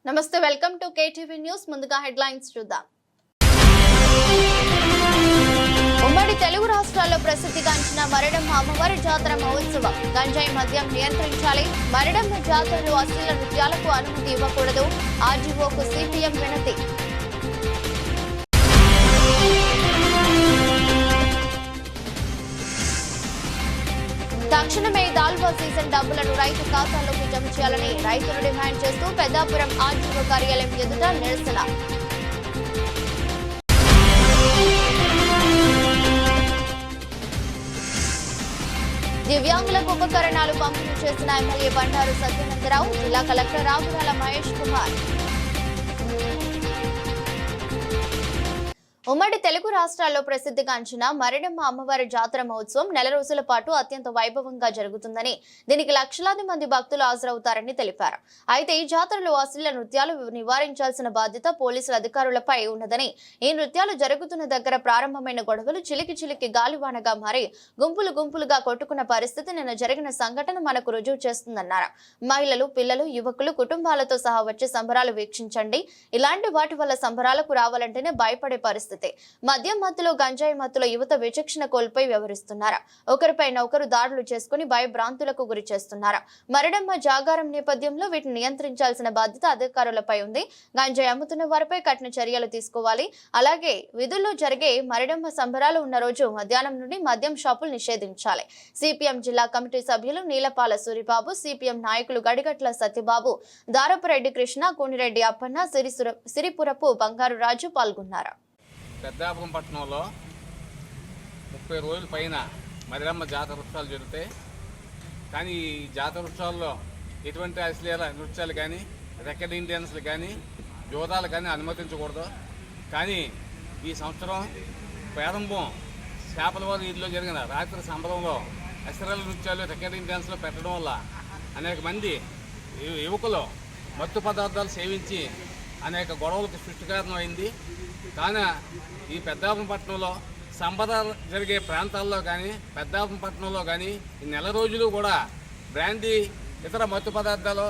నమస్తే welcome to KTV news ముందుగా headlines చూద్దాం ఉమ్మడి తెలుగు రాష్ట్రాల్లో ప్రసిద్ధిగాంచిన మరిడమ్మ అమ్మవారి జాతర మహోత్సవం గంజాయి మద్యం నియంత్రించాలి మరిడమ్మ జాతరలో అశ్లీల నృత్యాలకు అనుమతి ఇవ్వకూడదు ఆర్జీఓకు సిపిఎం వినతి తక్షణమే దాల్వా సీజన్ డబ్బులను రైతు ఖాతాలోకి జమ చేయాలని రైతులు డిమాండ్ చేస్తూ పెద్దాపురం ఆర్జీఓ కార్యాలయం ఎదుట నిరసన దివ్యాంగులకు ఉపకరణాలు పంపిణీ చేసిన ఎమ్మెల్యే బండారు సత్యానందరావు జిల్లా కలెక్టర్ రాగురాల మహేష్ కుమార్ ఉమ్మడి తెలుగు రాష్ట్రాల్లో ప్రసిద్ధిగాంచిన మరిడమ్మ అమ్మవారి జాతర మహోత్సవం నెల రోజుల పాటు అత్యంత వైభవంగా జరుగుతుందని దీనికి లక్షలాది మంది భక్తులు హాజరవుతారని తెలిపారు. అయితే ఈ జాతరలో అశ్లీల నృత్యాలు నివారించాల్సిన బాధ్యత పోలీసుల అధికారులపై ఉన్నదని ఈ నృత్యాలు జరుగుతున్న దగ్గర ప్రారంభమైన గొడవలు చిలికి గాలివానగా మారి గుంపులుగా కొట్టుకున్న పరిస్థితి నిన్న జరిగిన సంఘటన మనకు రుజువు చేస్తుందన్నారు. మహిళలు, పిల్లలు, యువకులు కుటుంబాలతో సహా వచ్చి సంబరాలు వీక్షించండి. ఇలాంటి వాటి వల్ల సంబరాలకు రావాలంటేనే భయపడే పరిస్థితి. మద్యం మత్తులో, గంజాయి మత్తులో యువత విచక్షణ కోల్పోయి వ్యవహరిస్తున్నారు. ఒకరిపైన ఒకరు దాడులు చేసుకుని భయభ్రాంతులకు గురి చేస్తున్నారు. మరిడమ్మ జాగారం నేపథ్యంలో వీటిని నియంత్రించాల్సిన బాధ్యత అధికారులపై ఉంది. గంజాయి అమ్ముతున్న వారిపై కఠిన చర్యలు తీసుకోవాలి. అలాగే విధుల్లో జరిగే మరిడమ్మ సంబరాలు ఉన్న రోజు మధ్యాహ్నం నుండి మద్యం షాపులు నిషేధించాలి. సిపిఎం జిల్లా కమిటీ సభ్యులు నీలపాల సూరిబాబు, సిపిఎం నాయకులు గడిగట్ల సత్యబాబు, దారపురెడ్డి కృష్ణ, కూనిరెడ్డి అప్పన్న, సిరిపురపు బంగారు రాజు పాల్గొన్నారు. పెద్దాపురం పట్టణంలో 30 రోజుల పైన మరిడమ్మ జాతర ఉత్సవాలు జరుగుతాయి. కానీ ఈ జాతర ఉత్సవాల్లో ఎటువంటి అశ్లీల నృత్యాలు కానీ, రికార్డింగ్ డ్యాన్స్లు కానీ, జోదాలు కానీ అనుమతించకూడదు. కానీ ఈ సంవత్సరం ప్రారంభం చేపలవారి వీధిలో జరిగిన రాత్రి సంబరంలో అశ్లీల నృత్యాలు, రికార్డింగ్ డ్యాన్స్లు పెట్టడం వల్ల అనేక మంది యువకులు మత్తు పదార్థాలు సేవించి అనేక గొడవలకు సృష్టికారణం అయింది. కానీ ఈ పెద్దాపురం పట్టణంలో సంబరాలు జరిగే ప్రాంతాల్లో కానీ, పెద్దాపురం పట్టణంలో కానీ ఈ నెల రోజులు కూడా బ్రాండీ, ఇతర మత్తు పదార్థాలు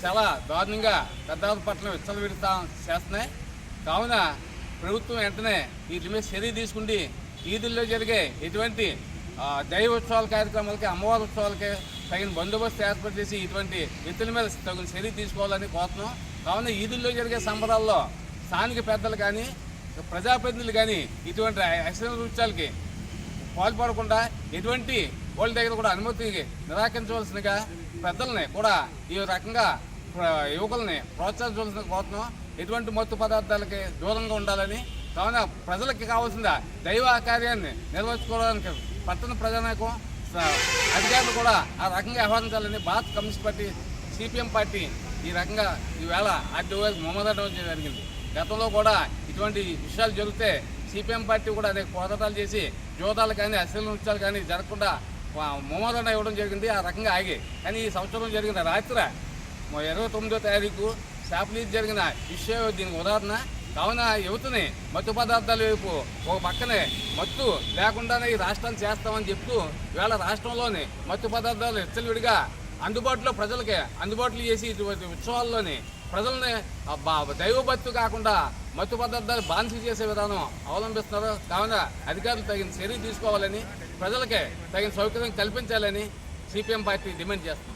చాలా దారుణంగా పెద్దాపురం పట్టణం విచ్చలవిడతా చేస్తున్నాయి. కావున ప్రభుత్వం వెంటనే వీటి మీద చర్య తీసుకుండి వీధుల్లో జరిగే ఎటువంటి దైవోత్సవాల కార్యక్రమాలకి, అమ్మవారి ఉత్సవాలకి తగిన బందోబస్తు ఏర్పాటు చేసి ఇటువంటి వ్యక్తుల మీద తగిన చర్య తీసుకోవాలని కోరుతున్నాం. కావున వీధుల్లో జరిగే సంబరాల్లో స్థానిక పెద్దలు కానీ, ప్రజాప్రతినిధులు కానీ ఇటువంటి అశ్లీల నృత్యాలకి పాల్పడకుండా ఎటువంటి వాళ్ళ దగ్గర కూడా అనుమతి నిరాకరించవలసిందిగా పెద్దల్ని కూడా ఈ రకంగా యువకుల్ని ప్రోత్సహించవలసిన కోరుతున్నాం. ఎటువంటి మత్తు పదార్థాలకి దూరంగా ఉండాలని. కావున ప్రజలకి కావాల్సిన దైవ కార్యాన్ని నిర్వహించుకోవడానికి పట్టణ ప్రజానాయకం, అధికారులు కూడా ఆ రకంగా వ్యవహరించాలని భారత కమ్యూనిస్ట్ పార్టీ, సిపిఎం పార్టీ ఈ రకంగా ఈవేళ ఆర్టీఓ మొమ్మదడం జరిగింది. గతంలో కూడా ఇటువంటి విషయాలు జరిగితే సిపిఎం పార్టీ కూడా అనేక పోరాటాలు చేసి జోదాలు కానీ, అశ్లీల నృత్యాలు కానీ జరగకుండా మొమ్మదం ఇవ్వడం జరిగింది. ఆ రకంగా ఆగి. కానీ ఈ సంవత్సరం జరిగిన రాత్రి 29వ తారీఖు శాపలీజ్ జరిగిన విషయం దీనికి ఉదాహరణ. కావున యువతని మత్తు పదార్థాల వైపు ఒక పక్కనే మత్తు లేకుండానే ఈ రాష్ట్రాన్ని చేస్తామని చెప్తూ ఇవాళ రాష్ట్రంలోని మత్తు పదార్థాలు విచ్చలవిడిగా అందుబాటులో ప్రజలకి అందుబాటులో చేసి ఇటువంటి ఉత్సవాల్లోని ప్రజల్ని దైవభక్తి కాకుండా మత్తు పదార్థాలు బానిస చేసే విధానం అవలంబిస్తున్నారు. కావున అధికారులు తగిన చర్య తీసుకోవాలని, ప్రజలకే తగిన సౌకర్యం కల్పించాలని సిపిఎం పార్టీ డిమాండ్ చేస్తుంది.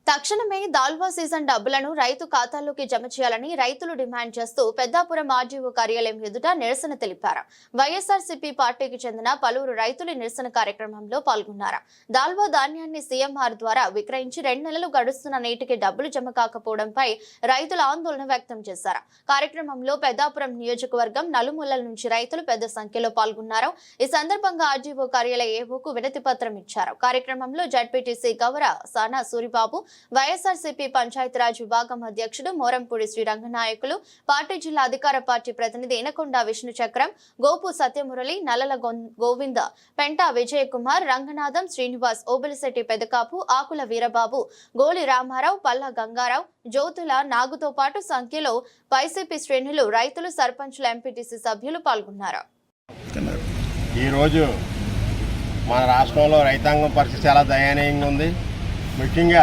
తక్షణమే దాల్వా సీజన్ డబ్బులను రైతు ఖాతాల్లోకి జమ చేయాలని రైతులు డిమాండ్ చేస్తూ పెద్దాపురం ఆర్జీఓ కార్యాలయం ఎదుట నిరసన తెలిపారు. వైఎస్ఆర్సీపీ పార్టీకి చెందిన పలువురు రైతులు నిరసన కార్యక్రమంలో పాల్గొన్నారు. దాల్వా ధాన్యాన్ని సీఎంఆర్ ద్వారా విక్రయించి 2 నెలలు గడుస్తున్న నేటికి డబ్బులు జమ కాకపోవడంపై రైతులు ఆందోళన వ్యక్తం చేశారు. కార్యక్రమంలో పెద్దాపురం నియోజకవర్గం నలుమూలల నుంచి రైతులు పెద్ద సంఖ్యలో పాల్గొన్నారు. ఈ సందర్భంగా ఆర్జీఓ కార్యాలయ ఏవోకు వినతి పత్రం ఇచ్చారు. కార్యక్రమంలో జడ్పీటీసీ గౌర సానా సూరిబాబు, వైఎస్ఆర్సీపీ పంచాయతీరాజ్ విభాగం అధ్యక్షుడు మోరంపూడి శ్రీరంగనాయకులు, పార్టీ జిల్లా అధికార పార్టీ ప్రతినిధి ఎనకొండ విష్ణు చక్రం, గోపు సత్యమురళి, నల్లల గోవింద, పెంటా విజయ్ కుమార్, రంగనాథం శ్రీనివాస్, ఓబిలిశెట్టి పెదకాపు, ఆకుల వీరబాబు, గోలి రామారావు, పల్లా గంగారావు, జ్యోతుల నాగుతో పాటు సంఖ్యలో వైసీపీ శ్రేణులు, రైతులు, సర్పంచులు, ఎంపీటీసీ సభ్యులు పాల్గొన్నారు. ఈరోజు మన రాష్ట్రంలో రైతాంగం పరిస్థితి చాలా దయనీయంగా ఉంది. ముఖ్యంగా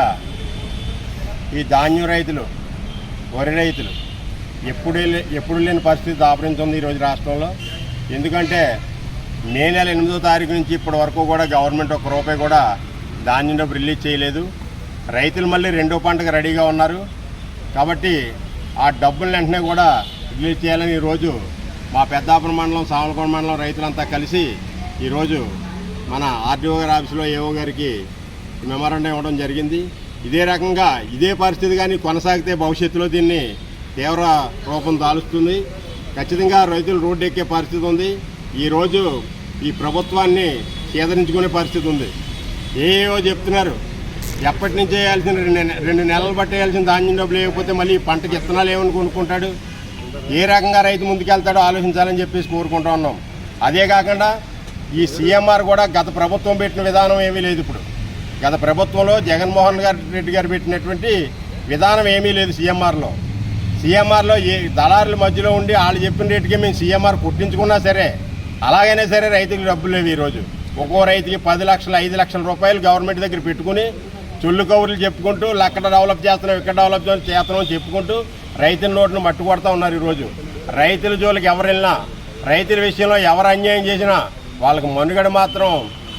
ఈ ధాన్యం రైతులు, వరి రైతులు ఎప్పుడు లేని పరిస్థితి దాపరించింది ఈరోజు రాష్ట్రంలో. ఎందుకంటే మే నెల 8వ తారీఖు నుంచి ఇప్పటి వరకు కూడా గవర్నమెంట్ ఒక్క రూపాయి కూడా ధాన్యం డబ్బు రిలీజ్ చేయలేదు. రైతులు మళ్ళీ రెండో పంటకు రెడీగా ఉన్నారు. కాబట్టి ఆ డబ్బులు వెంటనే కూడా రిలీజ్ చేయాలని ఈరోజు మా పెద్దాపురం మండలం, సామలకోట మండలం రైతులంతా కలిసి ఈరోజు మన ఆర్డీఓ గారి ఆఫీసులో ఏఓ గారికి మెమోరాండం ఇవ్వడం జరిగింది. ఇదే రకంగా ఇదే పరిస్థితి కానీ కొనసాగితే భవిష్యత్తులో దీన్ని తీవ్ర రూపం దాలుస్తుంది. ఖచ్చితంగా రైతులు రోడ్డు ఎక్కే పరిస్థితి ఉంది. ఈరోజు ఈ ప్రభుత్వాన్ని చేదరించుకునే పరిస్థితి ఉంది. ఏవో చెప్తున్నారు, ఎప్పటి నుంచి వేయాల్సిన 2 నెలలు బట్టి వేయాల్సిన ధాన్యం డబ్బులు లేకపోతే మళ్ళీ పంటకి విత్తనాలు ఏమని కొనుక్కుంటాడు, ఏ రకంగా రైతు ముందుకెళ్తాడో ఆలోచించాలని చెప్పేసి కోరుకుంటూ ఉన్నాం. అదే కాకుండా ఈ సీఎంఆర్ కూడా గత ప్రభుత్వం పెట్టిన విధానం ఏమీ లేదు. ఇప్పుడు గత ప్రభుత్వంలో జగన్మోహన్ రెడ్డి గారు పెట్టినటువంటి విధానం ఏమీ లేదు. సీఎంఆర్లో ఏ దళారుల మధ్యలో ఉండి వాళ్ళు చెప్పిన రేటుకే మేము సీఎంఆర్ కుట్టించుకున్నా సరే, అలాగైనా సరే రైతులకు డబ్బులు లేవు. ఈరోజు ఒక్కో రైతుకి 10 లక్షలు 5 లక్షల రూపాయలు గవర్నమెంట్ దగ్గర పెట్టుకుని చొల్లు కౌరులు చెప్పుకుంటూ అక్కడ డెవలప్ చేస్తున్నాం, ఇక్కడ డెవలప్ చేస్తున్నాం చెప్పుకుంటూ రైతుల నోటును మట్టు కొడతా ఉన్నారు. ఈరోజు రైతుల జోలికి ఎవరు వెళ్ళినా, రైతుల విషయంలో ఎవరు అన్యాయం చేసినా వాళ్ళకి మనుగడ మాత్రం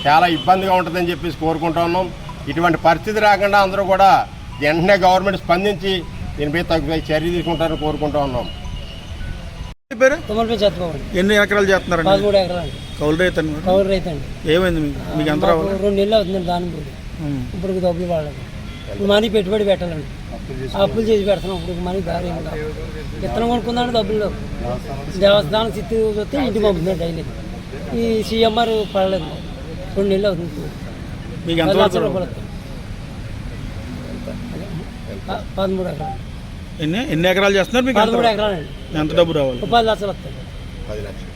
చాలా ఇబ్బందిగా ఉంటుందని చెప్పేసి కోరుకుంటా ఉన్నాం. ఇటువంటి పరిస్థితి రాకుండా అందరూ కూడా వెంటనే గవర్నమెంట్ స్పందించి దీనిపై తగ్గ చర్య తీసుకుంటారని కోరుకుంటా ఉన్నాం. ఎన్ని ఎకరాలు చేస్తున్నారండి? 13 ఎకరాలు. కౌలు రైతు అండి. కౌలు రైతు అండి. ఏమైంది మీకు ఎంత రావాలి? 2 నెలలు అవుతుందండి దాని పోయి. ఇప్పుడు డబ్బులు పడలేదు. ఇప్పుడు మనీ పెట్టుబడి పెట్టాలండి, అప్పులు చేసి పెడుతున్నాం. ఇప్పుడు మనీ దారి విత్తనం కొనుక్కుందాం, డబ్బులు లేవు. దేవస్థానం చిత్తు వస్తే ఇంటికి పంపుతున్నాడు డైలీ. ఈ సీఎంఆర్ పడలేదు. 2 నెలలు అవుతుంది. మీకు 10 లక్షల రూపాయలు వస్తాయి. 13 ఎకరాలు. ఎన్ని ఎకరాలు చేస్తున్నారు? మీకు 13 ఎకరాలండి. ఎంత డబ్బు రావాలి? 10 లక్షలు వస్తాయి. 10 లక్షలు.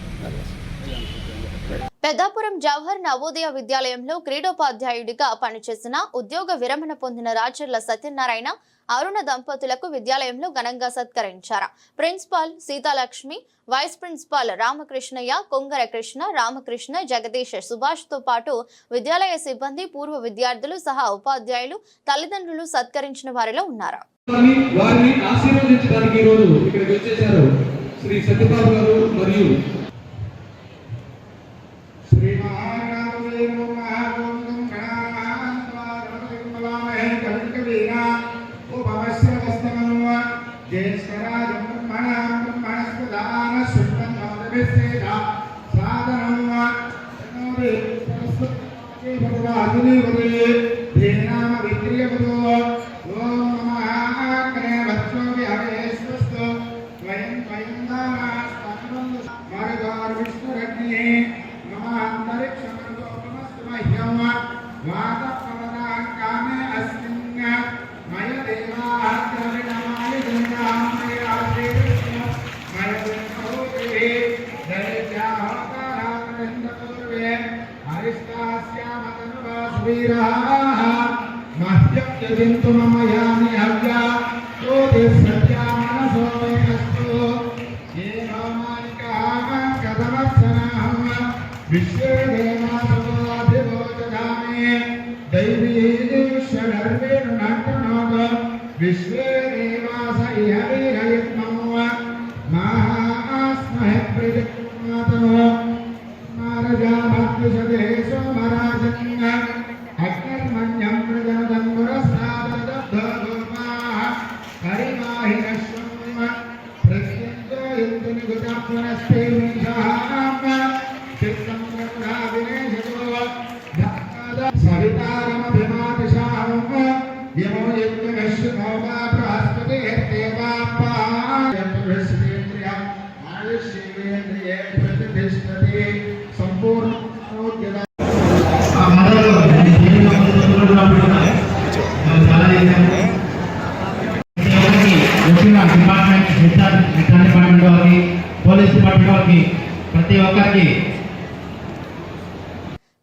పెద్దాపురం జవహర్ నవోదయ విద్యాలయంలో క్రీడోపాధ్యాయుడిగా పనిచేసిన ఉద్యోగ విరమణ పొందిన రాచర్ల సత్యనారాయణ, అరుణ దంపతులకు విద్యాలయంలో ఘనంగా సత్కరించారు. Principal Seethalakshmi, vice principal Ramakrishnaiah, Kongara Krishna, Ramakrishna, Jagadish, Subhash తో పాటు విద్యాలయ సిబ్బంది, పూర్వ విద్యార్థులు సహా ఉపాధ్యాయులు, తల్లిదండ్రులు సత్కరించిన వారిలో ఉన్నారు. వారిని ఆశీర్వదించడానికి ఈ రోజు ఇక్కడికి వచ్చేశారు శ్రీ సత్యబాబు గారు మరియు శ్రీ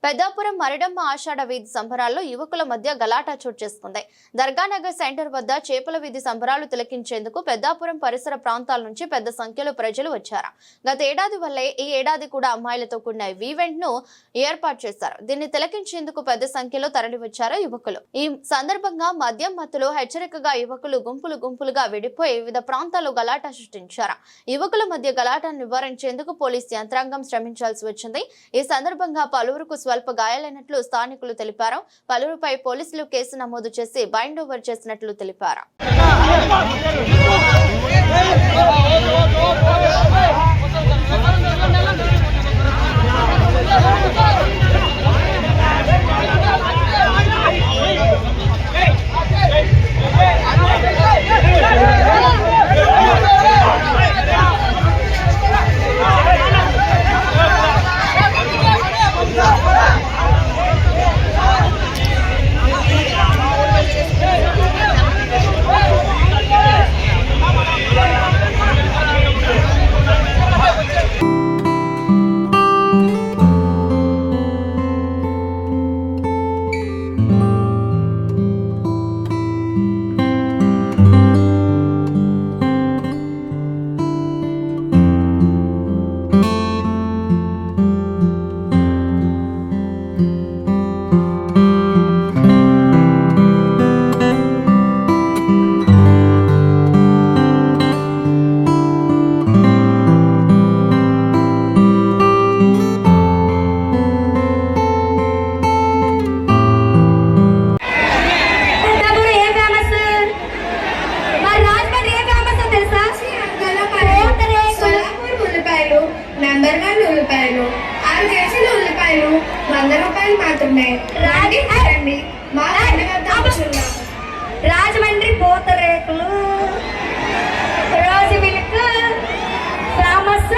పెద్దాపురం మరిడమ్మ ఆషాఢ వీధి సంబరాల్లో యువకుల మధ్య గలాటా చోటు చేసుకుంది. దర్గానగర్ సెంటర్ వద్ద చేపల వీధి సంబరాలు తిలకించేందుకు పెద్దాపురం పరిసర ప్రాంతాల నుంచి పెద్ద సంఖ్యలో ప్రజలు వచ్చారు. గత ఏడాది వల్లే ఈ ఏడాది కూడా అమ్మాయిలతో కూడిన ఈవెంట్ ను ఏర్పాటు చేశారు. దీన్ని తిలకించేందుకు పెద్ద సంఖ్యలో తరలివచ్చారు యువకులు. ఈ సందర్భంగా మద్యం మత్తులో హెచ్చరికగా యువకులు గుంపులుగా విడిపోయి వివిధ ప్రాంతాల్లో గలాటా సృష్టించారు. యువకుల మధ్య గలాటాను నివారించేందుకు పోలీసు యంత్రాంగం శ్రమించాల్సి వచ్చింది. ఈ సందర్భంగా పలువురుకు స్వల్ప గాయాలైనట్లు స్థానికులు తెలిపారు. పలువురుపై పోలీసులు కేసు నమోదు చేసి బైండ్ ఓవర్ చేసినట్లు తెలిపారు. నంబర్ 1 ఉల్లిపాయలు 6 కేజీల ఉల్లిపాయలు 100 రూపాయలు మాత్రమే. రండి మా రాజమండ్రి పూతరేకులు rose milk famous.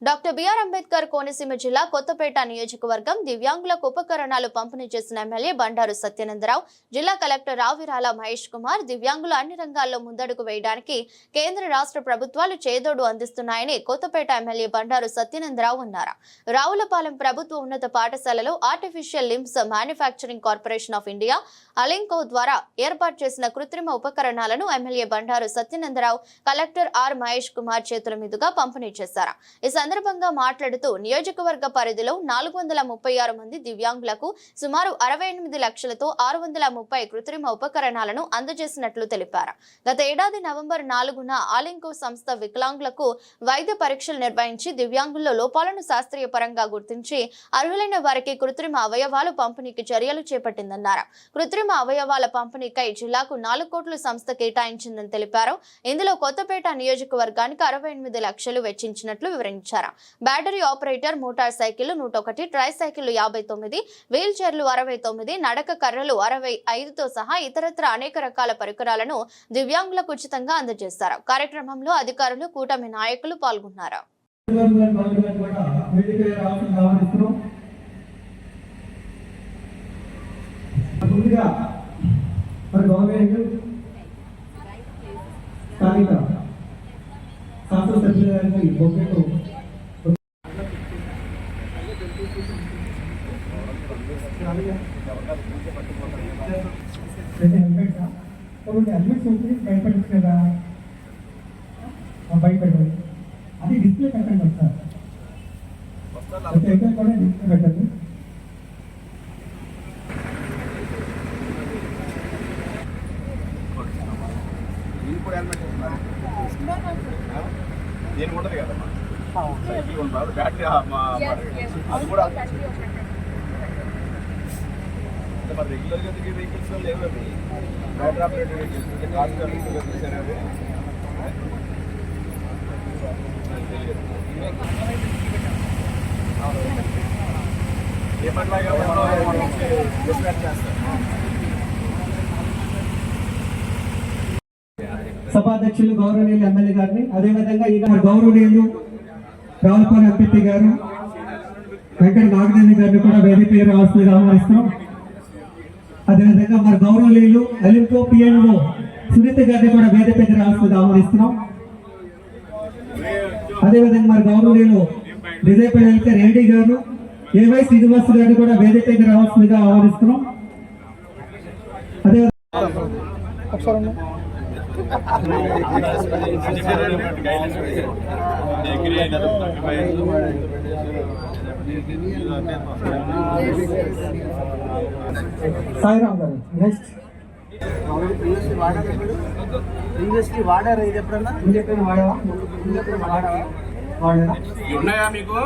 Doctor BR Ambedkar Konaseema జిల్లా కొత్తపేట నియోజకవర్గం దివ్యాంగులకు ఉపకరణాలు పంపిణీ చేసిన ఎమ్మెల్యే బండారు సత్యానందరావు, జిల్లా కలెక్టర్ రావిరాల మహేష్ కుమార్ దివ్యాంగులు అన్ని రంగాల్లో ముందడుగు వేయడానికి కేంద్ర రాష్ట్ర ప్రభుత్వాలు చేదోడు అందిస్తున్నాయని కొత్తపేట ఎమ్మెల్యే బండారు సత్యానందరావు అన్నారు. రావులపాలెం ప్రభుత్వ ఉన్నత పాఠశాలలో artificial limbs manufacturing corporation of India ALIMCO ద్వారా ఏర్పాటు చేసిన కృత్రిమ ఉపకరణాలను MLA Bandaru Satyanandarao collector R Mahesh Kumar చేతుల మీదుగా పంపిణీ చేశారు. ఈ సందర్భంగా మాట్లాడుతూ నియోజకవర్గ పరిధిలో 436 మంది దివ్యాంగులకు సుమారు 68 లక్షలతో 630 కృత్రిమ ఉపకరణాలను అందజేసినట్లు తెలిపారు. గత ఏడాది నవంబర్ 4న ఆలింకో సంస్థ వికలాంగులకు వైద్య పరీక్షలు నిర్వహించి దివ్యాంగుల్లో లోపాలను శాస్త్రీయ పరంగా గుర్తించి అర్హులైన వారికి కృత్రిమ అవయవాలు పంపిణీకి చర్యలు చేపట్టిందన్నారు. కృత్రిమ అవయవాల పంపిణీకై జిల్లాకు 4 కోట్ల సంస్థ కేటాయించిందని తెలిపారు. ఇందులో కొత్తపేట నియోజకవర్గానికి 68 లక్షలు వెచ్చించినట్లు వివరించారు. బ్యాటరీ ఆపరేటర్ మోటార్ సైకిళ్లు 101, ట్రై సైకిళ్లు 59, వీల్ చైర్లు 69, నడక కర్రలు 65తో సహా ఇతరత్ర అనేక రకాల పరికరాలను దివ్యాంగులకు ఉచితంగా అందజేశారు. కార్యక్రమంలో అధికారులు, కూటమి నాయకులు పాల్గొన్నారు. అది డిస్ప్లే పెట్టండి సార్. కూడా డిస్ప్లే పెట్టండి. దీని ఉంటుంది కదమ్మా సైకిల్ ఉంటుంది బ్యాటరీ అది కూడా మరి రెగ్యులర్గా తిరిగే వెహికల్స్ లేవు అవి బ్యాటరీ ఆపరేటెడ్ వెహికల్స్ కార్స్ చూసారు ఏ పట్లాగా చేస్తారు. సభాధ్యక్షులు గౌరవనీయులు ఎమ్మెల్యే గారిని, అదేవిధంగా ఈ గౌరవనీయులు రావులపాలెం ఎంపీ గారు వెంకట నాగదేవి గారిని కూడా వేదికగా రావాల్సిందిగా ఆహ్వానిస్తున్నాం. అదేవిధంగా మరి గౌరవనీయులు అలింకో పిఎన్ఓ సునీత గారిని కూడా వేదికగా రావాల్సిందిగా ఆహ్వానిస్తున్నాం. అదేవిధంగా మరి గౌరవనీయులు విజయపల్లి రెడ్డి గారు, ఏవై శ్రీనివాస్ గారిని కూడా వేదికపైకి రావాల్సిందిగా ఆహ్వానిస్తున్నాం. అదే సాయిరామ్ గారు నెక్స్ట్ వాడారా ఇది ఎప్పుడన్నా వాడా ఉన్నాయా మీకు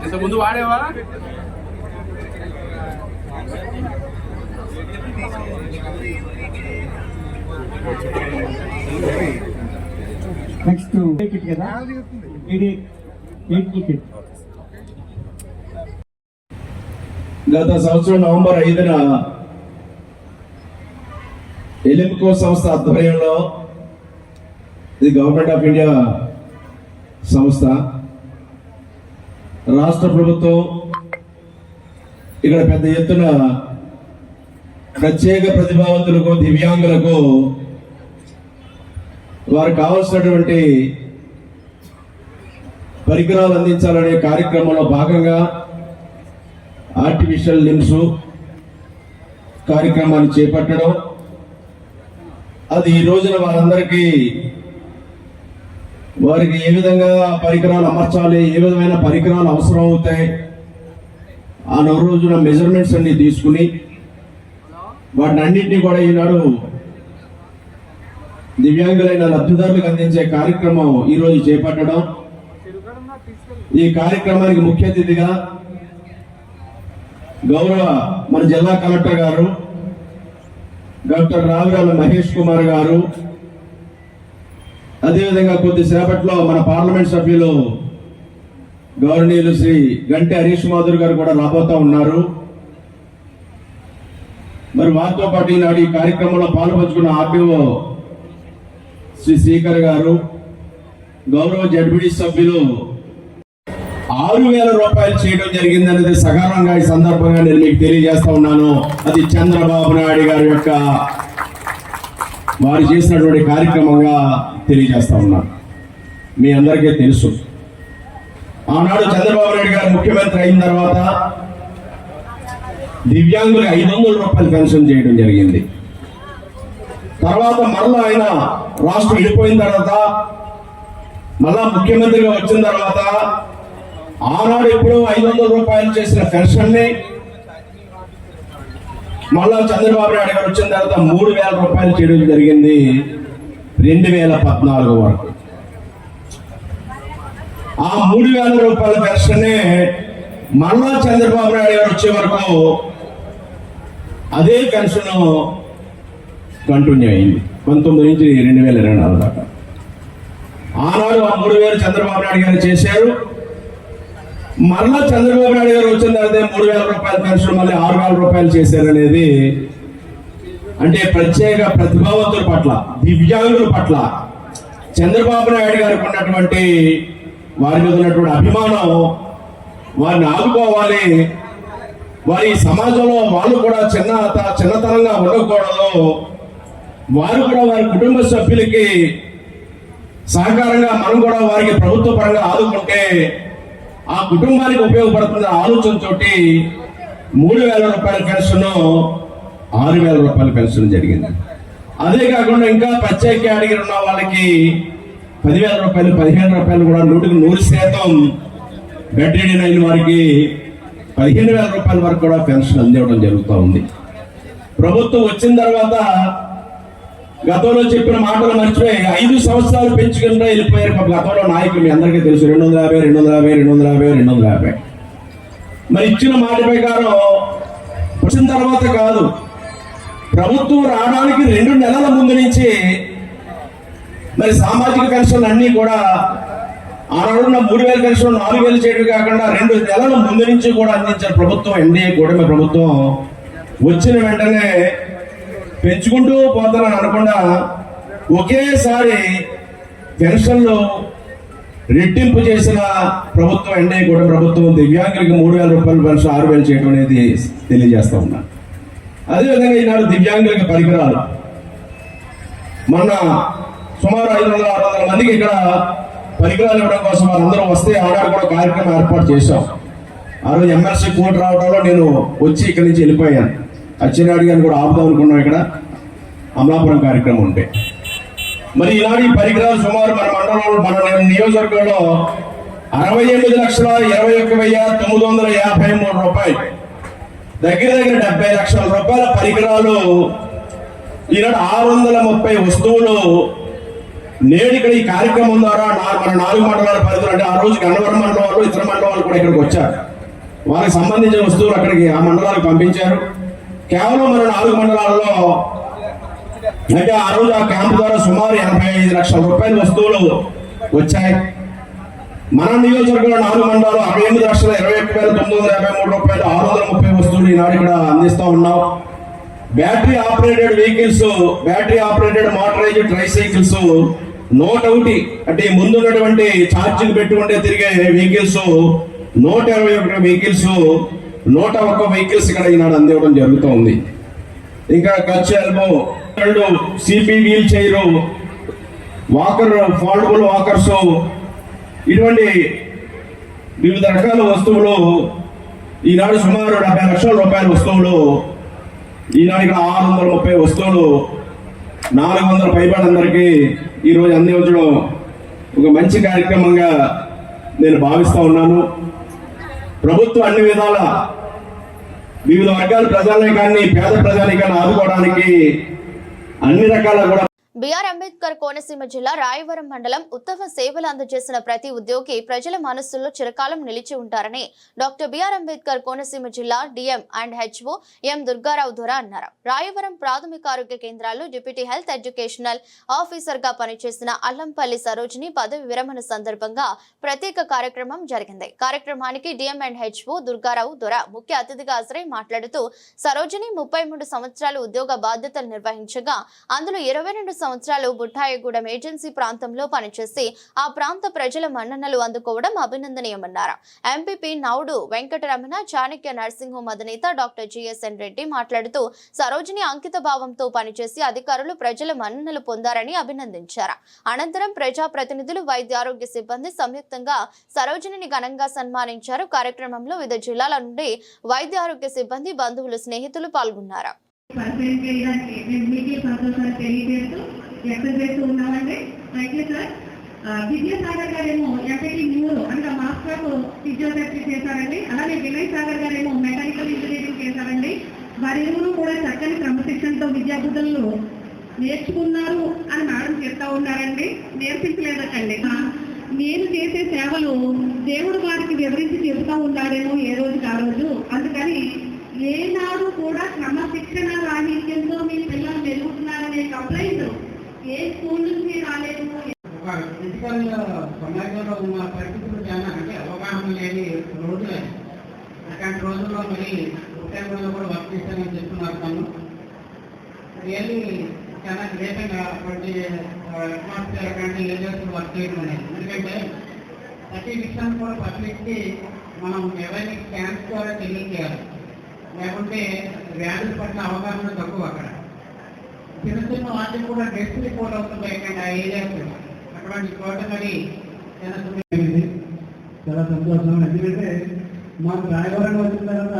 ఇంత ముందు వాడేవా? నెక్స్ట్ కిట్ కదా ఇది 8 కిట్. గత సంవత్సరం నవంబర్ 5న ఎలింకో సంస్థ ఆధ్వర్యంలో, ఇది గవర్నమెంట్ ఆఫ్ ఇండియా సంస్థ, రాష్ట్ర ప్రభుత్వం ఇక్కడ పెద్ద ఎత్తున ప్రత్యేక ప్రతిభావంతులకు, దివ్యాంగులకు వారికి కావలసినటువంటి పరికరాలు అందించాలనే కార్యక్రమంలో భాగంగా ఆర్టిఫిషియల్ లిమ్స్ కార్యక్రమాన్ని చేపట్టడం, అది ఈ రోజున వారందరికీ వారికి ఏ విధంగా పరికరాలు అమర్చాలి, ఏ విధమైన పరికరాలు అవసరం అవుతాయి ఆ రోజున మెజర్మెంట్స్ అన్ని తీసుకుని వాటిని అన్నింటినీ కూడా ఈనాడు దివ్యాంగులైన లబ్ధిదారులకు అందించే కార్యక్రమం ఈరోజు చేపట్టడం. ఈ కార్యక్రమానికి ముఖ్య అతిథిగా గౌరవ మన జిల్లా కలెక్టర్ గారు డాక్టర్ రావిరాల మహేష్ కుమార్ గారు, అదేవిధంగా కొద్దిసేపట్లో మన పార్లమెంట్ సభ్యులు గౌరవనీయులు శ్రీ గంటి హరీష్ మాధుర్ గారు కూడా రాబోతా ఉన్నారు. మరి వారితో పాటు ఈనాడు ఈ కార్యక్రమంలో పాల్పంచుకున్న ఆర్డీఓ శ్రీ శ్రీకర్ గారు, గౌరవ జడ్పీటీ సభ్యులు 6,000 రూపాయలు చేయడం జరిగిందనేది సకాలంగా ఈ సందర్భంగా నేను మీకు తెలియజేస్తా ఉన్నాను. అది చంద్రబాబు నాయుడు గారి యొక్క వారు చేసినటువంటి కార్యక్రమంగా తెలియజేస్తా ఉన్నాను. మీ అందరికీ తెలుసు, ఆనాడు చంద్రబాబు నాయుడు గారు ముఖ్యమంత్రి అయిన తర్వాత దివ్యాంగులకు 500 రూపాయలు పెన్షన్ చేయడం జరిగింది. తర్వాత మరలా ఆయన రాష్ట్రం విడిపోయిన తర్వాత మళ్ళా ముఖ్యమంత్రిగా వచ్చిన తర్వాత ఆనాడు ఎప్పుడో 500 రూపాయలు చేసిన పెన్షన్ ని మళ్ళా చంద్రబాబు నాయుడు గారు వచ్చిన తర్వాత 3,000 రూపాయలు చేయడం జరిగింది 2014 వరకు. ఆ 3,000 రూపాయల పెన్షన్ మళ్ళా చంద్రబాబు నాయుడు గారు వచ్చే వరకు అదే పెన్షన్ కంటిన్యూ అయింది 19 నుంచి 2024 దాకా. ఆనాడు ఆ 3,000 చంద్రబాబు నాయుడు గారు చేశారు. మరలా చంద్రబాబు నాయుడు గారు వచ్చిన తర్వాత 3,000 రూపాయల పెన్షన్ మళ్ళీ 6,000 రూపాయలు చేశారనేది అంటే ప్రత్యేక ప్రతిభావంతుల పట్ల, దివ్యాంగుల పట్ల చంద్రబాబు నాయుడు గారికి ఉన్నటువంటి వారి మీద ఉన్నటువంటి అభిమానం, వారిని ఆదుకోవాలి, వారి సమాజంలో వాళ్ళు కూడా చిన్నతనంగా ఉండకూడదు, వారు కూడా వారి కుటుంబ సభ్యులకి సహకారంగా మనం కూడా వారికి ప్రభుత్వ పరంగా ఆదుకుంటే ఆ కుటుంబానికి ఉపయోగపడుతున్న ఆలోచనతో 3,000 రూపాయల పెన్షన్ 6,000 రూపాయల పెన్షన్ జరిగింది. అదే కాకుండా ఇంకా ప్రత్యేక కేటగిరీ ఉన్న వాళ్ళకి 10,000 రూపాయలు, 15,000 రూపాయలు కూడా 100% బెడ్రీడెన్ అయిన వారికి 15,000 రూపాయల వరకు కూడా పెన్షన్ అందివ్వడం జరుగుతూ ఉంది. ప్రభుత్వం వచ్చిన తర్వాత గతంలో చెప్పిన మాటలు మర్చిపోయి 5 సంవత్సరాలు పెంచుకుంటూ వెళ్ళిపోయారు. గతంలో నాయకులు మీ అందరికీ తెలుసు 250, 250, 250, 250. మరి ఇచ్చిన మాట ప్రకారం వచ్చిన తర్వాత కాదు, ప్రభుత్వం రావడానికి 2 నెలల ముందు నుంచి మరి సామాజిక పెన్షన్లు అన్ని కూడా ఆనాడున్న 3,000 పెన్షన్ 4,000 చేయడం కాకుండా 2 నెలల ముందు నుంచి కూడా అందించారు ప్రభుత్వం. ఎన్డీఏ కూటమి ప్రభుత్వం వచ్చిన వెంటనే పెంచుకుంటూ పోతానని అనకుండా ఒకేసారి పెన్షన్లు రెట్టింపు చేసిన ప్రభుత్వం ఎన్డీఏ కూటమి ప్రభుత్వం. దివ్యాంగులకు 3,000 రూపాయల పెన్షన్ 6,000 చేయడం అనేది తెలియజేస్తా ఉన్నాను. అదేవిధంగా ఈనాడు దివ్యాంగులకు పరికరాలు మొన్న సుమారు 500-600 మందికి ఇక్కడ పరికరాలు ఇవ్వడం కోసం వారందరూ వస్తే ఆనాడు కూడా కార్యక్రమం ఏర్పాటు చేశాం. ఆ రోజు ఎమ్మెల్సీ కోర్టు రావడంలో నేను వచ్చి ఇక్కడి నుంచి వెళ్ళిపోయాను. అచ్చెన్నాయుడు గారిని కూడా ఆపుదాం అనుకున్నాం ఇక్కడ అమలాపురం కార్యక్రమం ఉంటే. మరి ఈనాడు ఈ పరికరాలు సుమారు మన మండలంలో మన నియోజకవర్గంలో 68,21,953 రూపాయలు, దగ్గర 70 లక్షల రూపాయల పరికరాలు, ఈనాడు 630 వస్తువులు నేడు ఇక్కడ ఈ కార్యక్రమం ద్వారా మన 4 మండలాల పరిధిలో, అంటే ఆ రోజు గన్నవరం మండలం వాళ్ళు ఇతర మండలం వాళ్ళు కూడా ఇక్కడికి వచ్చారు. వాళ్ళకి సంబంధించిన వస్తువులు అక్కడికి ఆ మండలాలకు పంపించారు. కేవలం మన 4 మండలాల్లో అంటే ఆ రోజు ఆ క్యాంపు ద్వారా సుమారు 85 లక్షల రూపాయల వస్తువులు వచ్చాయి. మన నియోజకవర్గంలో 4 మండలాలు 68,21,953 రూపాయలు 630 వస్తువులు ఈనాడు ఇక్కడ అందిస్తా ఉన్నాం. Battery operated vehicles, battery operated motorised tricycles 101, అంటే ముందున్నటువంటి ఛార్జింగ్ పెట్టుకుంటే తిరిగే వెహికల్స్ 121 వెహికల్స్, 101 వెహికల్స్ ఇక్కడ ఈనాడు అందివ్వడం జరుగుతుంది. ఇంకా crutch elbow, 2 CP wheelchair, walker, foldable walkers, ఇటువంటి వివిధ రకాల వస్తువులు ఈనాడు సుమారు 70 లక్షల రూపాయల వస్తువులు ఈనాడు ఇక్కడ 630 వస్తువులు 400 పైబడందరికీ ఈరోజు అందించడం ఒక మంచి కార్యక్రమంగా నేను భావిస్తా ఉన్నాను. ప్రభుత్వం అన్ని విధాల వివిధ వర్గాల ప్రజానీకాన్ని, పేద ప్రజానీకాన్ని ఆదుకోవడానికి అన్ని రకాల కూడా బిఆర్ అంబేద్కర్ కోనసీమ జిల్లా రాయవరం మండలం ఉత్తమ సేవలు అందజేసిన ప్రతి ఉద్యోగి ప్రజల మనస్సుల్లో చిరకాలం నిలిచి ఉంటారని డాక్టర్ బిఆర్ అంబేద్కర్ కోనసీమ జిల్లా డిఎం అండ్ హెచ్ఓ ఎం దుర్గారావు దొర అన్నారు. రాయవరం ప్రాథమిక ఆరోగ్య కేంద్రాల్లో డిప్యూటీ హెల్త్ ఎడ్యుకేషనల్ ఆఫీసర్ గా పనిచేసిన అల్లంపల్లి సరోజిని పదవి విరమణ సందర్భంగా ప్రత్యేక కార్యక్రమం జరిగింది. కార్యక్రమానికి డిఎం అండ్ హెచ్ఓ దుర్గారావు దొర ముఖ్య అతిథిగా హాజరై మాట్లాడుతూ సరోజిని 33 సంవత్సరాలు ఉద్యోగ బాధ్యతలు నిర్వహించగా అందులో 22 సంవత్సరాలు బుట్టాయగూడెం ఏజెన్సీ ప్రాంతంలో పనిచేసి ఆ ప్రాంత ప్రజల మన్ననలు అందుకోవడం అభినందనీయమన్నారు. ఎంపీపీ నౌడు వెంకటరమణ, చాణక్య నర్సింహోం అధినేత డాక్టర్ జిఎస్ఎన్ రెడ్డి మాట్లాడుతూ సరోజిని అంకిత భావంతో పనిచేసి అధికారులు ప్రజల మన్ననలు పొందారని అభినందించారు. అనంతరం ప్రజాప్రతినిధులు, వైద్య ఆరోగ్య సిబ్బంది సంయుక్తంగా సరోజిని ఘనంగా సన్మానించారు. కార్యక్రమంలో వివిధ జిల్లాల నుండి వైద్య ఆరోగ్య సిబ్బంది, బంధువులు, స్నేహితులు పాల్గొన్నారు. విద్యాసాగర్ గారేమో ఎంపీటీ న్యూరో అంటే మాస్టర్ ఫిజియోథెరపీ చేశారండి. అలాగే వినయ్ సాగర్ గారేమో మెకానికల్ ఇంజనీరింగ్ చేశారండి. వారిరువురు కూడా చక్కని క్రమశిక్షణతో విద్యాబుద్ధులను నేర్చుకున్నారు అని మేడం చెప్తా ఉన్నారండి. నేర్పించలేదటండి. నేను చేసే సేవలు దేవుడు వారికి వివరించి చెబుతూ ఉంటాడేమో ఏ రోజుకి ఆ రోజు. అందుకని ఏనాడు కూడా క్రమశిక్షణ రాహిత్యంతో మీ పిల్లలు మెరుగుతున్నారనే కంప్లైంట్ ఏ స్కూల్ నుంచి రాలేదు. ఫిజికల్ సమాజంలో ఉన్న పరిస్థితులు చాలా అంటే అవగాహన లేని రోజులే. అట్లాంటి రోజుల్లో మరి ఉద్యోగంలో కూడా వర్క్ చేశానని చెప్తున్నారు. తను రియల్లీ చాలా గ్రేట్గా అటువంటి అట్మాస్ఫియర్ అటువంటి ఏరియాస్ వర్క్ చేయడం అనేది. ఎందుకంటే ప్రతి విషయం కూడా పబ్లిక్కి మనం అవేర్నెస్ క్యాంప్స్ ద్వారా తెలియజేయాలి. లేకుంటే వ్యాధుల పట్ల అవగాహన తక్కువ. అక్కడ చిన్న చిన్న వాటికి కూడా డెత్ రిపోర్ట్ అవుతుంటాయి ఆ ఏరియాస్. అటువంటి చోట మరి చాలా సంతోషం. ఎందుకంటే మాకు రాయవరం వచ్చిన తర్వాత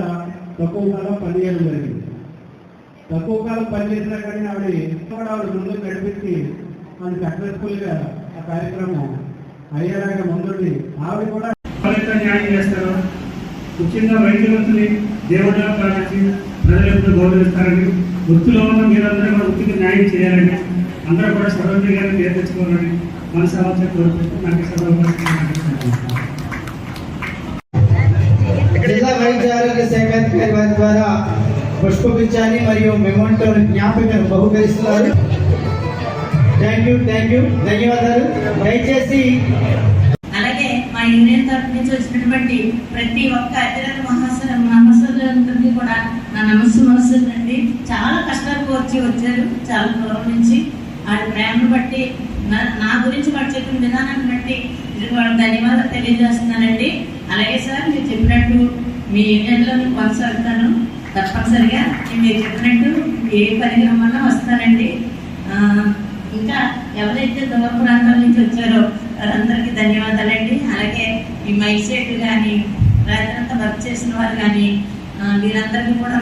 తక్కువ కాలం పనిచేయడం జరిగింది. తక్కువ కాలం పనిచేసినా కానీ ఆవిడ ముందు నడిపించి అది సక్సెస్ఫుల్గా ఆ కార్యక్రమం అయ్యేలాగా ముందుండి ఆవిడ కూడా న్యాయం చేస్తారు. ముఖ్యంగా వైద్యులని దేవుడిగా కావాల్సి ప్రజలకు గౌరవిస్తారని, వృత్తిలో ఉన్న మీరందరూ కూడా వృత్తికి న్యాయం చేయాలని, అందరూ కూడా సరోజిని గారిని పేరు తెచ్చుకోవాలని మనసావాస కోరుకుంటూ నాకు జిల్లా వైద్య ఆరోగ్య శాఖ అధికారి వారి ద్వారా పుష్పగుచ్చాన్ని మరియు మెమోంటో జ్ఞాపికను బహుకరిస్తున్నారు. థ్యాంక్ యూ, ధన్యవాదాలు. దయచేసి అలాగే మా యూనియన్ తరఫు నుంచి వచ్చినటువంటి ప్రతి ఒక్క అధికారుల మహాసభలందరికీ కూడా నా నమస్సులండి. చాలా కష్టాలు వచ్చారు చాలా దూరం నుంచి. వాడి ప్రేమను బట్టి నా గురించి వాడు చెప్పిన విధానాన్ని బట్టి వాళ్ళకి ధన్యవాదాలు తెలియజేస్తున్నానండి. అలాగే సార్ మీరు చెప్పినట్టు మీ యూనియన్లో కొనసాగుతాను తప్పనిసరిగా. మీరు చెప్పినట్టు ఏ పరికరం వల్ల వస్తానండి. ఇంకా ఎవరైతే దూర ప్రాంతాల నుంచి వచ్చారో వారందరికీ ధన్యవాదాలండి. అలాగే ఈ మైక్ సెట్ కానీ రాత్రంతా వర్క్ చేసిన వారు కానీ వీరందరికీ కూడా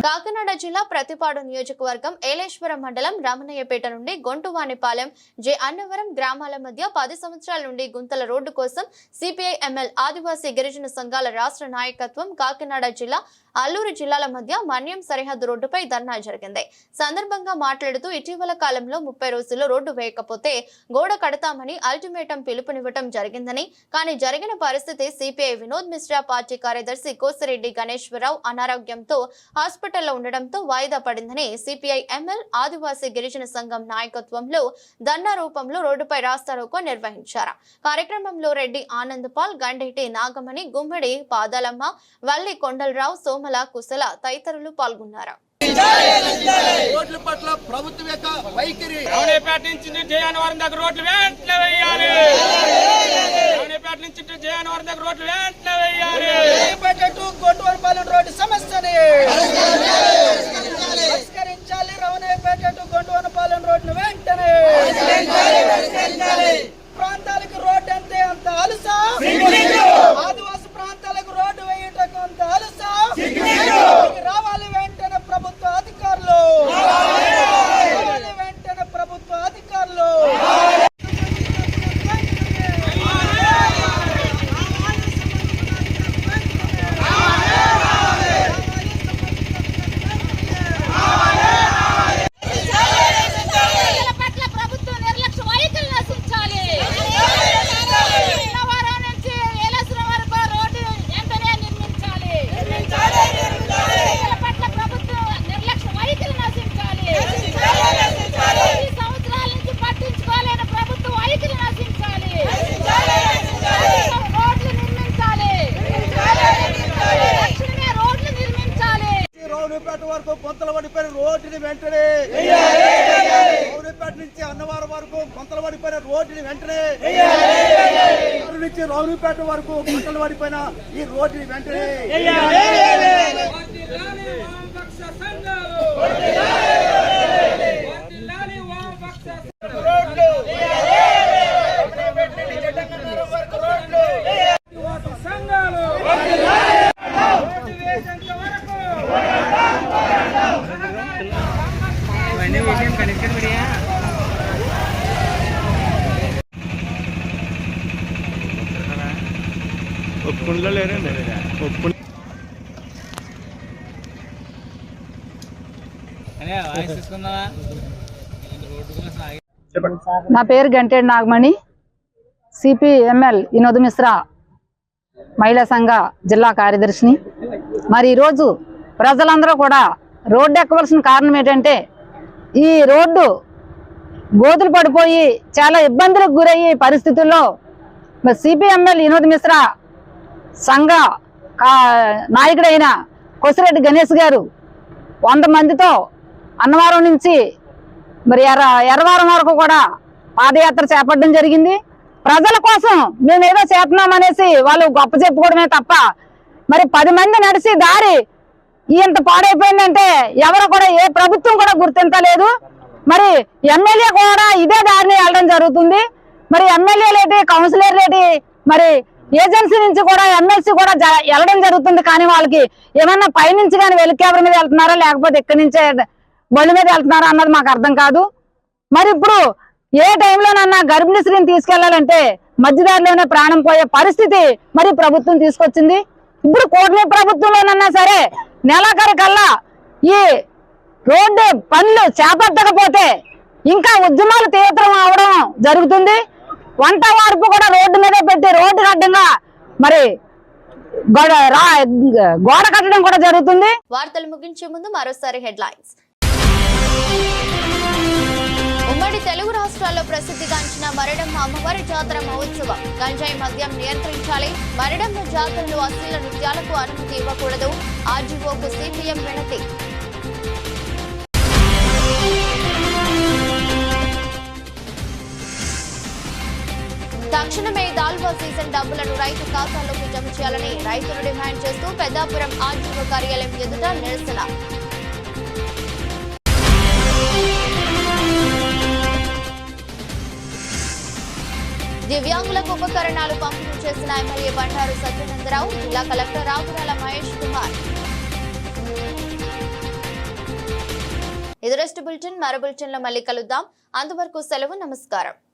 కాకినాడ జిల్లా ప్రతిపాడు నియోజకవర్గం ఏలేశ్వరం మండలం రామన్నయ్యపేట నుండి గొంటువానిపాలెం జె అన్నవరం గ్రామాల మధ్య 10 సంవత్సరాల నుండి గుంతల రోడ్డు కోసం సిపిఐ ఎంఎల్ ఆదివాసీ గిరిజన సంఘాల రాష్ట్ర నాయకత్వం కాకినాడ జిల్లా అల్లూరు జిల్లాల మధ్య మన్యం సరిహద్దు రోడ్డుపై ధర్నా జరిగింది. సందర్భంగా మాట్లాడుతూ ఇటీవల కాలంలో 30 రోజుల్లో రోడ్డు వేయకపోతే గోడ కడతామని అల్టిమేటం పిలుపునివ్వటం జరిగిందని, కానీ జరిగిన పరిస్థితి సిపిఐ వినోద్ మిశ్రా పార్టీ కార్యదర్శి కోసిరెడ్డి గణేశ్వరరావు అనారోగ్యంతో హాస్పిటల్లో ఉండడంతో వాయిదా పడిందని సిపిఐ ఎంఎల్ ఆదివాసీ గిరిజన సంఘం నాయకత్వంలో ధర్నా రూపంలో రోడ్డుపై రాస్తారోకో నిర్వహించారు. కార్యక్రమంలో రెడ్డి ఆనంద్ పాల్, గండేటి నాగమణి, గుమ్మడి పాదాలమ్మ, వల్లి కొండలరావు, సోమల కుశల తదితరులు పాల్గొన్నారు. రోడ్ల పట్ల ప్రభుత్వం యొక్క వైఖరి రావునేపేట నుంచి జయనవరం దగ్గర రోడ్లు వెంటనే వేయాలి. రావునేపేట నుంచి జయనవరం దగ్గర రోడ్లు వెంటనే వేయాలి. గొంటువానిపాలెం రోడ్డు సమస్యని పరిష్కరించాలి. రావునేపేట గొంటువానిపాలెం రోడ్డు వెంటనే ప్రాంతాలకు రోడ్డు అంతే అంత అలసా, ఆదివాసి ప్రాంతాలకు రోడ్డు వేయటకు అంత అలసా. రావాలి వెంటనే ప్రభుత్వ అధికారులు, రావాలి వెంటనే ప్రభుత్వ అధికారులు. వరకు కొంతల పడిపోయిన రోడ్డుని వెంటనే, రావునేపేట నుంచి అన్నవరం వరకు కొంతల పడిపోయిన రోడ్డుని వెంటనే, నుంచి రావునేపేట వరకు కొంతలు పడిపోయిన ఈ రోడ్డుని వెంటనే నా పేరు గంటేడి నాగమణి, సిపిఎంఎల్ వినోద్ మిశ్రా మహిళా సంఘ జిల్లా కార్యదర్శిని. మరి ఈరోజు ప్రజలందరూ కూడా రోడ్డు ఎక్కవలసిన కారణం ఏంటంటే ఈ రోడ్డు గోతులు పడిపోయి చాలా ఇబ్బందులకు గురయ్యే పరిస్థితుల్లో సిపిఎంఎల్ వినోద్ మిశ్రా సంఘ నాయకుడైన కోసిరెడ్డి గణేష్ గారు 100 మందితో అన్నవరం నుంచి మరి ఎర్రవరం వరకు కూడా పాదయాత్ర చేపట్టడం జరిగింది. ప్రజల కోసం మేము ఏదో చేస్తున్నామనేసి వాళ్ళు గొప్ప చెప్పుకోవడమే తప్ప మరి 10 మంది నడిచి దారి ఇంత పాడైపోయిందంటే ఎవరు కూడా ఏ ప్రభుత్వం కూడా గుర్తించలేదు. మరి ఎమ్మెల్యే కూడా ఇదే దారిని వెళ్ళడం జరుగుతుంది. మరి ఎమ్మెల్యేలేటి, కౌన్సిలర్లేటి, మరి ఏజెన్సీ నుంచి కూడా ఎమ్మెల్సీ కూడా వెళ్ళడం జరుగుతుంది. కానీ వాళ్ళకి ఏమన్నా పైనుంచి కానీ వెలికేవరి మీద వెళ్తున్నారా లేకపోతే ఇక్కడి నుంచే బళ్ళు మీద వెళ్తున్నారా అన్నది మాకు అర్థం కాదు. మరి ఇప్పుడు ఏ టైంలోనన్నా గర్భిణీ స్త్రీని తీసుకెళ్లాలంటే మధ్యదారిలోనే ప్రాణం పోయే పరిస్థితి మరి ప్రభుత్వం తీసుకొచ్చింది. ఇప్పుడు కూటమి ప్రభుత్వంలోనన్నా సరే నెలాఖరు కల్లా ఈ రోడ్డు పనులు చేపట్టకపోతే ఇంకా ఉద్యమాలు తీవ్రం అవడం జరుగుతుంది. వంట వార్పు కూడా రోడ్డు మీద పెట్టి రోడ్డు అడ్డంగా మరి గోడ కట్టడం కూడా జరుగుతుంది. వార్తలు ముగించే ముందు మరోసారి హెడ్లైన్స్. ఉమ్మడి తెలుగు రాష్ట్రాల్లో ప్రసిద్ధిగాంచిన మరిడమ్మ అమ్మవారి జాతర మహోత్సవం. గంజాయి మద్యం నియంత్రించాలి. మరిడమ్మ జాతరలో అశ్లీల నృత్యాలకు అనుమతి ఇవ్వకూడదు. ఆర్జీఓకు సిపిఎం వినతి. తక్షణమే దాల్వా సీజన్ డబ్బులను రైతు ఖాతాలోకి జమ చేయాలని రైతులు డిమాండ్ చేస్తూ పెద్దాపురం ఆర్జీఓ కార్యాలయం ఎదుట నిరసన. దివ్యాంగులకు ఉపకరణాలు పంపిణీ చేసిన ఎమ్మెల్యే బండారు సత్యనందరావు, జిల్లా కలెక్టర్ రావురాల మహేష్ కుమార్. ఇది రెస్ట్ బులెటిన్. మరో బులెటిన్ లో మళ్ళీ కలుద్దాం. అంతవరకు సెలవు. నమస్కారం.